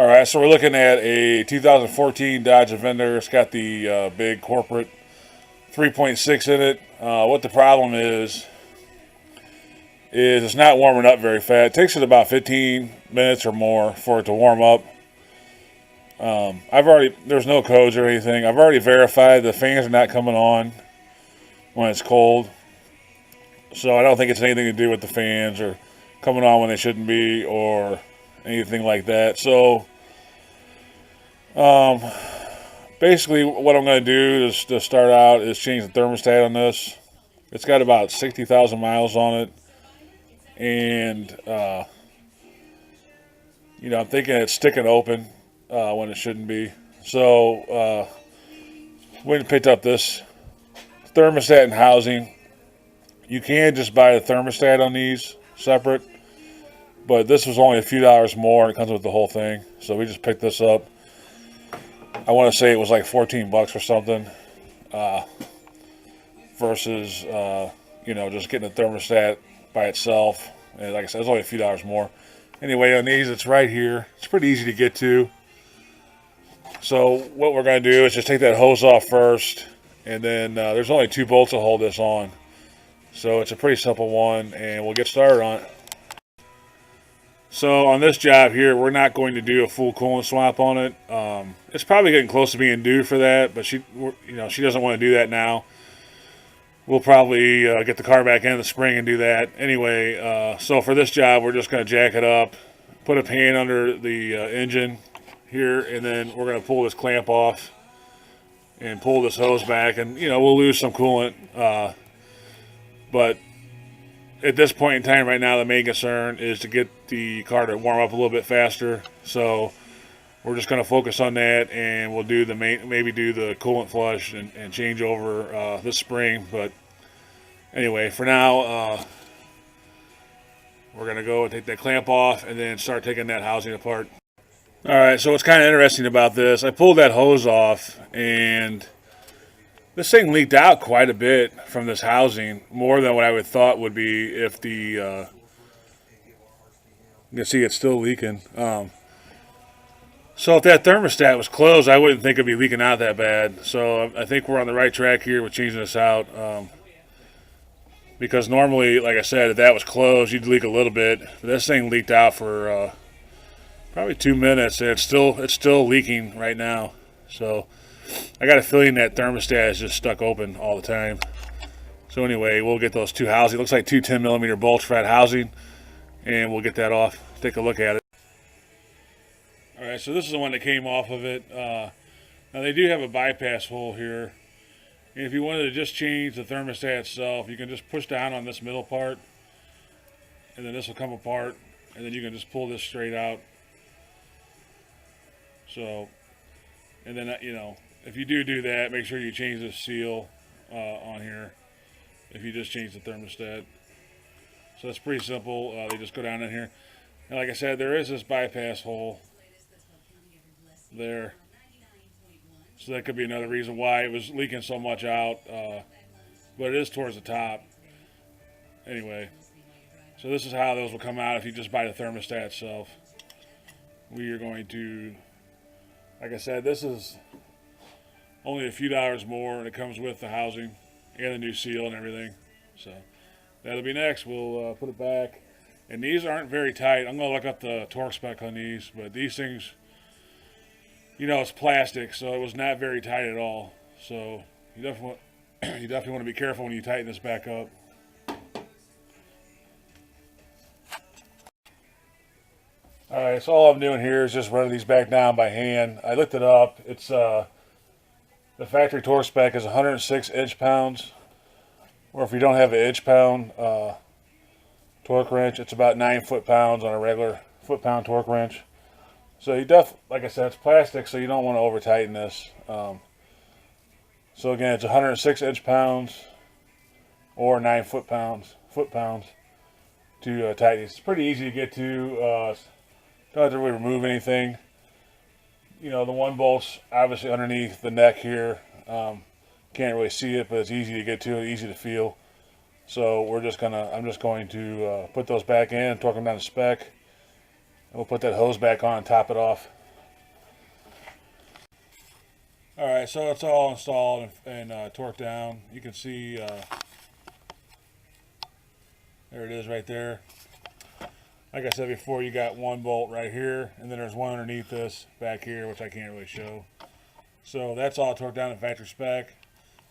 All right, so we're looking at a 2014 Dodge Avenger. It's got the big corporate 3.6 in it. What the problem is it's not warming up very fast. It takes it about 15 minutes or more for it to warm up. There's no codes or anything. I've already verified the fans are not coming on when it's cold. So I don't think it's anything to do with the fans or coming on when they shouldn't be or anything like that. So basically what I'm going to do is to start out is change the thermostat on this. It's got about 60,000 miles on it. And, I'm thinking it's sticking open when it shouldn't be. So went and picked up this thermostat and housing. You can just buy the thermostat on these separate, but this was only a few dollars more. It comes with the whole thing, so we just picked this up. I want to say it was like 14 bucks or something, versus just getting the thermostat by itself. And like I said, it's only a few dollars more. Anyway, on these, it's right here. It's pretty easy to get to. So what we're going to do is just take that hose off first, and then there's only 2 bolts to hold this on. So it's a pretty simple one, and we'll get started on it. So on this job here, we're not going to do a full coolant swap on it. It's probably getting close to being due for that, but she doesn't want to do that now. We'll probably get the car back in the spring and do that. Anyway, so for this job, we're just going to jack it up, put a pan under the engine here, and then we're going to pull this clamp off and pull this hose back, and we'll lose some coolant. But at this point in time right now, the main concern is to get the car to warm up a little bit faster. So we're just going to focus on that, and we'll do maybe do the coolant flush and change over this spring. But anyway, for now, we're going to go and take that clamp off and then start taking that housing apart. All right, so what's kind of interesting about this, I pulled that hose off, and this thing leaked out quite a bit from this housing, more than what I would thought would be if the, you can see it's still leaking. So if that thermostat was closed, I wouldn't think it'd be leaking out that bad. So I think we're on the right track here with changing this out. Because normally, like I said, if that was closed, you'd leak a little bit. But this thing leaked out for probably 2 minutes, and it's still leaking right now. So I got a feeling that thermostat is just stuck open all the time. So anyway, we'll get those 2 housing. It looks like 2 10mm bolts for that housing, and we'll get that off. Take a look at it. All right, so this is the one that came off of it. Now they do have a bypass hole here. And if you wanted to just change the thermostat itself, you can just push down on this middle part, and then this will come apart, and then you can just pull this straight out. So, and then if you do that, make sure you change the seal on here if you just change the thermostat. So that's pretty simple. They just go down in here. And like I said, there is this bypass hole there. So that could be another reason why it was leaking so much out. But it is towards the top. Anyway, so this is how those will come out if you just buy the thermostat itself. We are going to, like I said, this is only a few dollars more, and it comes with the housing and the new seal and everything. So that'll be next. We'll put it back. And these aren't very tight. I'm going to look up the torque spec on these, but these things, it's plastic, so it was not very tight at all. So you definitely want to be careful when you tighten this back up. All right, so all I'm doing here is just running these back down by hand. I looked it up. It's the factory torque spec is 106 inch-pounds, or if you don't have an inch-pound torque wrench, it's about 9 foot-pounds on a regular foot-pound torque wrench. So like I said, it's plastic, so you don't want to over tighten this. So again, it's 106 inch-pounds or 9 foot-pounds to tighten. It's pretty easy to get to. Don't have to really remove anything. The one bolt's obviously underneath the neck here. Can't really see it, but it's easy to get to, easy to feel. So I'm just going to put those back in, torque them down to spec. And we'll put that hose back on and top it off. Alright, so it's all installed and torqued down. You can see, there it is right there. Like I said before, you got one bolt right here, and then there's one underneath this back here, which I can't really show. So that's all torqued down in factory spec.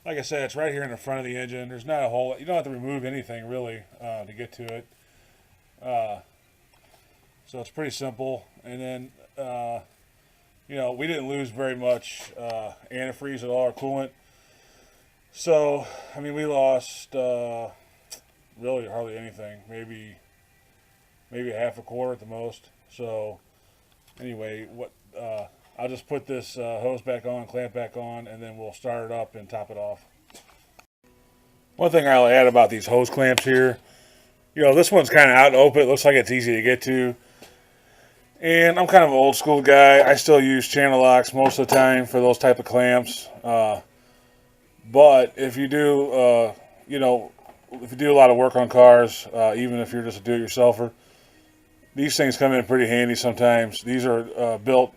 Like I said, it's right here in the front of the engine. There's not a whole, you don't have to remove anything really to get to it. So it's pretty simple. And then, you know, we didn't lose very much antifreeze at all, or coolant. So, I mean, we lost really hardly anything. Maybe a half a quarter at the most. So, anyway, I'll just put this hose back on, clamp back on, and then we'll start it up and top it off. One thing I'll add about these hose clamps here, you know, this one's kind of out and open. It looks like it's easy to get to. And I'm kind of an old school guy. I still use channel locks most of the time for those type of clamps. But if you do, you know, if you do a lot of work on cars, even if you're just a do-it-yourselfer, these things come in pretty handy sometimes. These are built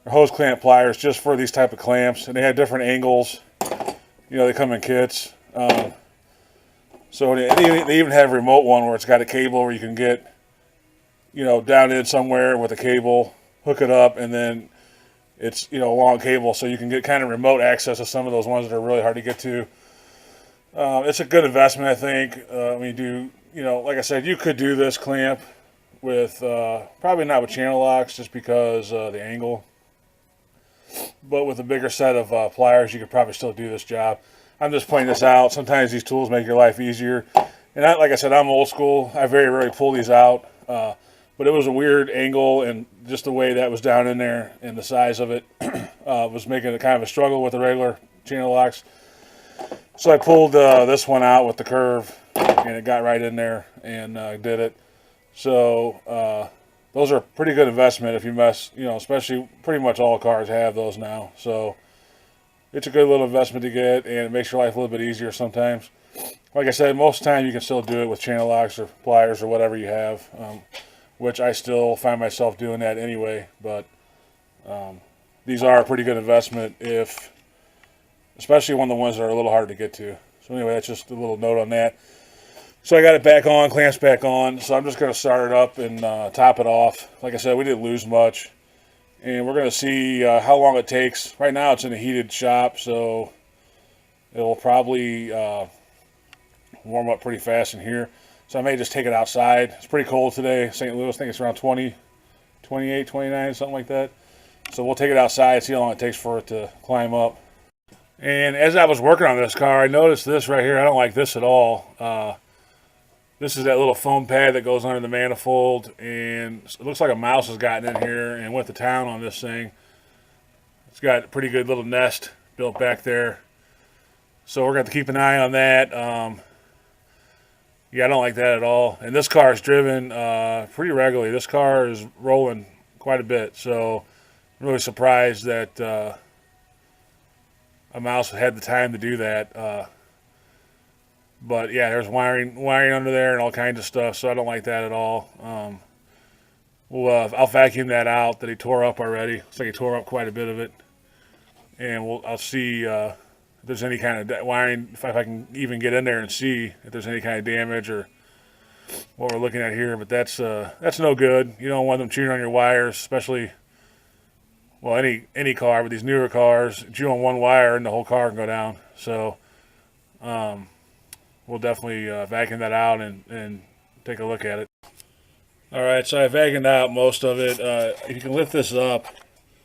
hose clamp pliers just for these type of clamps, and they have different angles. You know, they come in kits. So they even have a remote one where it's got a cable where you can get, you know, down in somewhere with a cable, hook it up, and then it's, you know, a long cable, so you can get kind of remote access to some of those ones that are really hard to get to. It's a good investment, I think. You know, like I said, you could do this clamp with, probably not with channel locks just because the angle. But with a bigger set of pliers, you could probably still do this job. I'm just pointing this out. Sometimes these tools make your life easier. And like I said, I'm old school. I very rarely pull these out. But it was a weird angle, and just the way that was down in there and the size of it was making it kind of a struggle with the regular channel locks. So I pulled this one out with the curve, and it got right in there and did it. So those are pretty good investment if you mess, you know, especially pretty much all cars have those now. So it's a good little investment to get, and it makes your life a little bit easier sometimes. Like I said, most of the time you can still do it with channel locks or pliers or whatever you have, which I still find myself doing that anyway. But these are a pretty good investment, especially one of the ones that are a little hard to get to. So anyway, that's just a little note on that. So I got it back on, clamps back on. So I'm just going to start it up and top it off. Like I said, we didn't lose much. And we're going to see how long it takes. Right now it's in a heated shop, so it'll probably warm up pretty fast in here. So I may just take it outside. It's pretty cold today. St. Louis, I think it's around 20, 28, 29, something like that. So we'll take it outside, see how long it takes for it to climb up. And as I was working on this car, I noticed this right here. I don't like this at all. This is that little foam pad that goes under the manifold, and it looks like a mouse has gotten in here and went to town on this thing. It's got a pretty good little nest built back there. So we're going to keep an eye on that. Yeah, I don't like that at all. And this car is driven pretty regularly. This car is rolling quite a bit, so I'm really surprised that a mouse had the time to do that. But yeah, there's wiring under there and all kinds of stuff, so I don't like that at all. I'll vacuum that out that he tore up already. Looks like he tore up quite a bit of it, and I'll see if there's any kind of wiring, if I can even get in there and see if there's any kind of damage or what we're looking at here. But that's no good. You don't want them chewing on your wires, especially, well, any car, but these newer cars, chew on one wire and the whole car can go down. So we'll definitely vacuum that out and take a look at it. All right, so I vacuumed out most of it. If you can lift this up,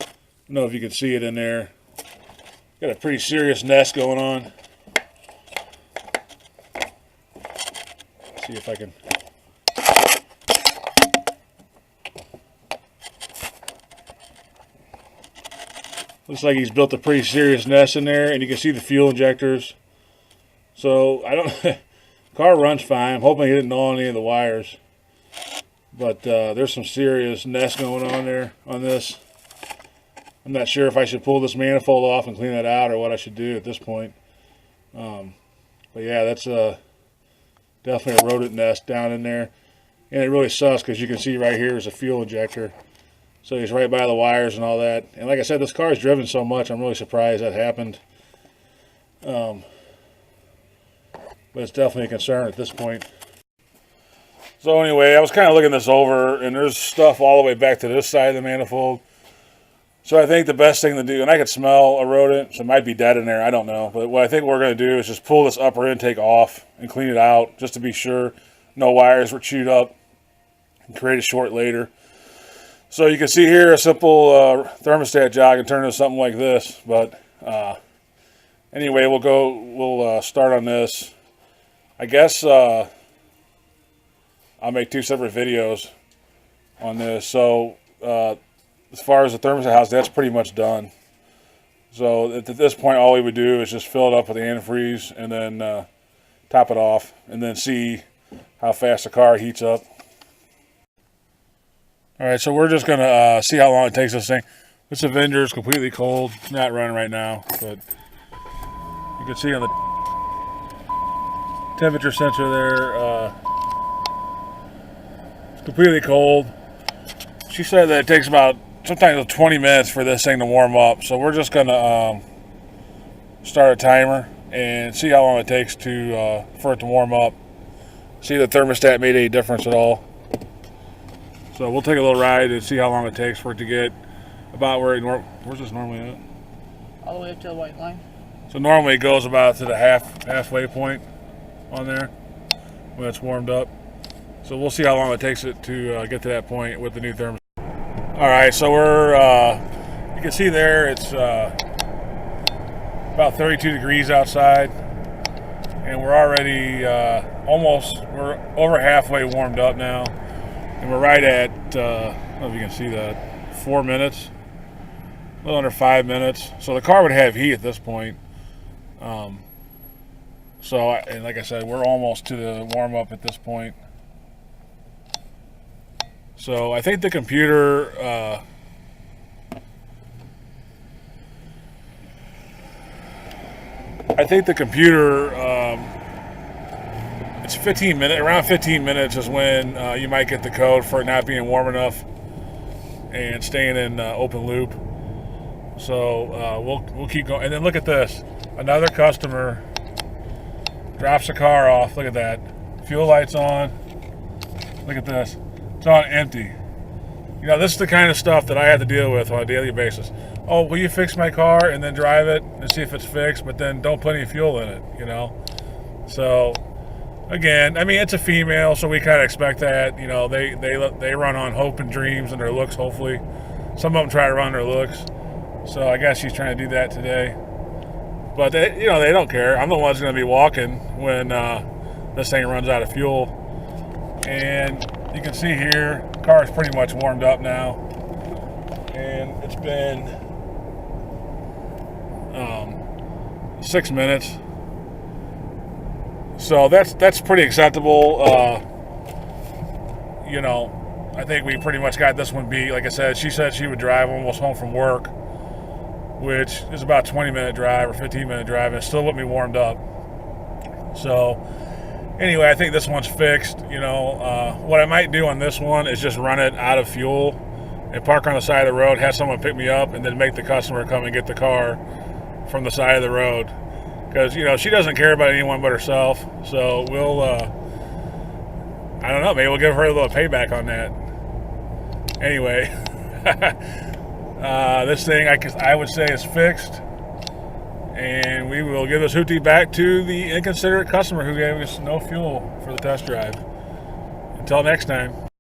I don't know if you can see it in there. Got a pretty serious nest going on. See if I can. Looks like he's built a pretty serious nest in there, and you can see the fuel injectors. So I don't. Car runs fine. I'm hoping he didn't gnaw on any of the wires, but there's some serious nest going on there on this. I'm not sure if I should pull this manifold off and clean that out, or what I should do at this point. But yeah, that's definitely a rodent nest down in there, and it really sucks because you can see right here is a fuel injector. So he's right by the wires and all that. And like I said, this car is driven so much, I'm really surprised that happened. But it's definitely a concern at this point. So anyway, I was kind of looking this over, and there's stuff all the way back to this side of the manifold. So I think the best thing to do, and I could smell a rodent, so it might be dead in there, I don't know. But what I think we're going to do is just pull this upper intake off and clean it out, just to be sure no wires were chewed up and create a short later. So you can see here a simple thermostat jog and turn into something like this. But anyway, we'll start on this. I guess I'll make 2 separate videos on this. So as far as the thermostat house, that's pretty much done. So at this point, all we would do is just fill it up with the antifreeze and then top it off, and then see how fast the car heats up. All right, so we're just gonna see how long it takes this thing. This Avenger is completely cold. It's not running right now, but you can see on the temperature sensor there, it's completely cold. She said that it takes about sometimes 20 minutes for this thing to warm up. So we're just gonna start a timer and see how long it takes for it to warm up. See if the thermostat made any difference at all. So we'll take a little ride and see how long it takes for it to get about where where's this normally at? All the way up to the white line. So normally it goes about to the halfway point on there when it's warmed up. So we'll see how long it takes it to get to that point with the new thermostat. All right, so we're you can see there it's about 32 degrees outside, and we're already we're over halfway warmed up now. And we're right at, I don't know if you can see that, 4 minutes, a little under 5 minutes. So the car would have heat at this point. And like I said, we're almost to the warm up at this point. So I think the computer, it's 15 minutes, around 15 minutes is when you might get the code for it not being warm enough and staying in open loop. So we'll keep going. And then look at this. Another customer drops the car off. Look at that. Fuel lights on. Look at this. It's on empty. You know, this is the kind of stuff that I have to deal with on a daily basis. Oh, will you fix my car and then drive it and see if it's fixed, but then don't put any fuel in it, you know? So again, I mean, it's a female, so we kind of expect that. You know, they run on hope and dreams and their looks, hopefully. Some of them try to run their looks. So I guess she's trying to do that today. But, they don't care. I'm the one that's going to be walking when this thing runs out of fuel. And you can see here, the car is pretty much warmed up now. And it's been 6 minutes. So that's pretty acceptable. I think we pretty much got this one beat. Like I said, she said she would drive almost home from work, which is about a 20-minute drive or 15-minute drive, and it still wouldn't be warmed up. So anyway, I think this one's fixed. What I might do on this one is just run it out of fuel and park on the side of the road, have someone pick me up, and then make the customer come and get the car from the side of the road. Because, she doesn't care about anyone but herself. So we'll, I don't know, maybe we'll give her a little payback on that. Anyway, this thing I would say is fixed. And we will give this Hooptie back to the inconsiderate customer who gave us no fuel for the test drive. Until next time.